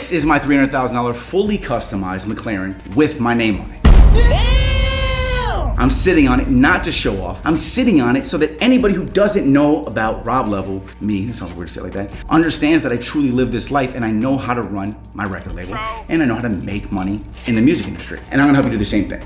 This is my $300,000 fully customized McLaren with my name on it. I'm sitting on it not to show off. I'm sitting on it so that anybody who doesn't know about Rob Level, me, it sounds weird to say it like that, understands that I truly live this life and I know how to run my record label and I know how to make money in the music industry. And I'm gonna help you do the same thing.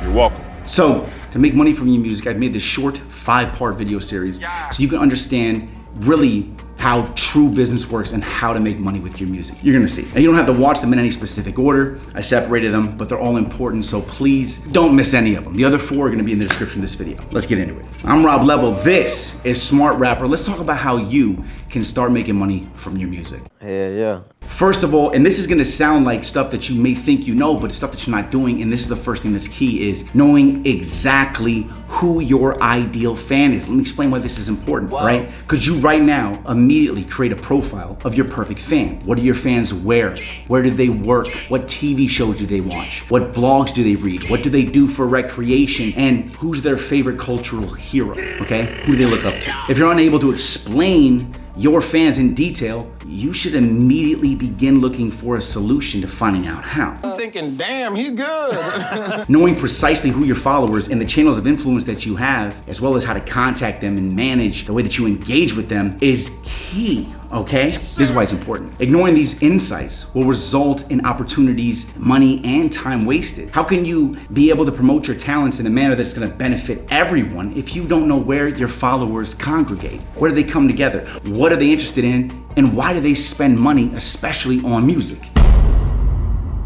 You're welcome. So, to make money from your music, I've made this short 5-part video series so you can understand really how true business works and how to make money with your music. You're gonna see. And you don't have to watch them in any specific order. I separated them, but they're all important, so please don't miss any of them. The other 4 are gonna be in the description of this video. Let's get into it. I'm Rob Level. This is Smart Rapper. Let's talk about how you can start making money from your music. Yeah. First of all, and this is gonna sound like stuff that you may think you know, but it's stuff that you're not doing, and this is the first thing that's key, is knowing exactly who your ideal fan is. Let me explain why this is important, right? Because you right now immediately create a profile of your perfect fan. What do your fans wear? Where do they work? What TV shows do they watch? What blogs do they read? What do they do for recreation? And who's their favorite cultural hero, okay? Who do they look up to? If you're unable to explain your fans in detail, you should immediately begin looking for a solution to finding out how. I'm thinking, damn, he good. Knowing precisely who your followers and the channels of influence that you have, as well as how to contact them and manage the way that you engage with them, is key, okay? This is why it's important. Ignoring these insights will result in opportunities, money, and time wasted. How can you be able to promote your talents in a manner that's gonna benefit everyone if you don't know where your followers congregate? Where do they come together? What are they interested in? And why do they spend money, especially on music?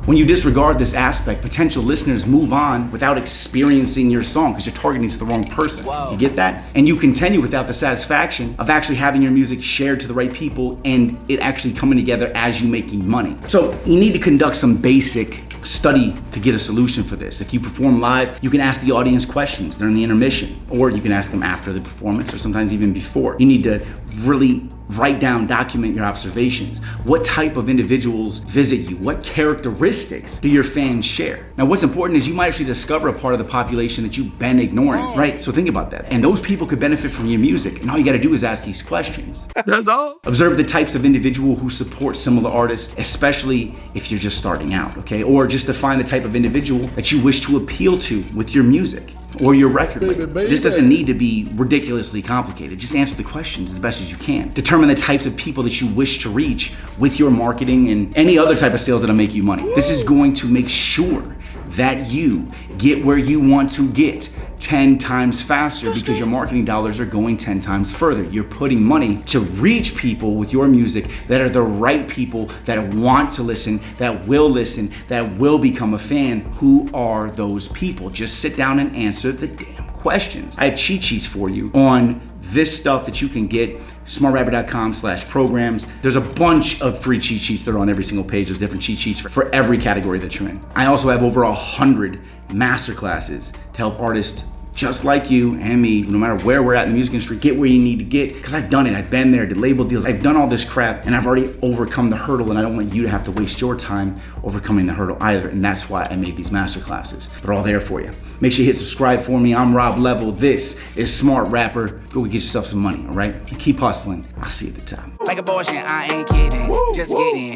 When you disregard this aspect, potential listeners move on without experiencing your song because you're targeting to the wrong person. You get that? And you continue without the satisfaction of actually having your music shared to the right people and it actually coming together as you making money. So you need to conduct some basic study to get a solution for this. If you perform live, you can ask the audience questions during the intermission, or you can ask them after the performance, or sometimes even before. You need to really write down, document your observations. What type of individuals visit you? What characteristics do your fans share? Now, what's important is you might actually discover a part of the population that you've been ignoring, right? So think about that. And those people could benefit from your music, and all you gotta do is ask these questions. That's all. Observe the types of individual who support similar artists, especially if you're just starting out, okay? Or just define the type of individual that you wish to appeal to with your music or your record label. This doesn't need to be ridiculously complicated. Just answer the questions as best as you can. Determine the types of people that you wish to reach with your marketing and any other type of sales that'll make you money. This is going to make sure that you get where you want to get 10 times faster because your marketing dollars are going 10 times further. You're putting money to reach people with your music that are the right people that want to listen, that will become a fan. Who are those people? Just sit down and answer the damn questions. I have cheat sheets for you on this stuff that you can get, smartrapper.com/programs. There's a bunch of free cheat sheets that are on every single page. There's different cheat sheets for every category that you're in. I also have over 100 masterclasses to help artists just like you and me, no matter where we're at in the music industry, get where you need to get, because I've done it. I've been there, did label deals. I've done all this crap, and I've already overcome the hurdle, and I don't want you to have to waste your time overcoming the hurdle either, and that's why I made these masterclasses. They're all there for you. Make sure you hit subscribe for me. I'm Rob Level. This is Smart Rapper. Go get yourself some money, all right? And keep hustling. I'll see you at the top. Like abortion, I ain't kidding. Just kidding.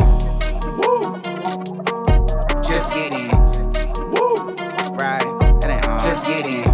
Just kidding. Right? That ain't hard. Just kidding.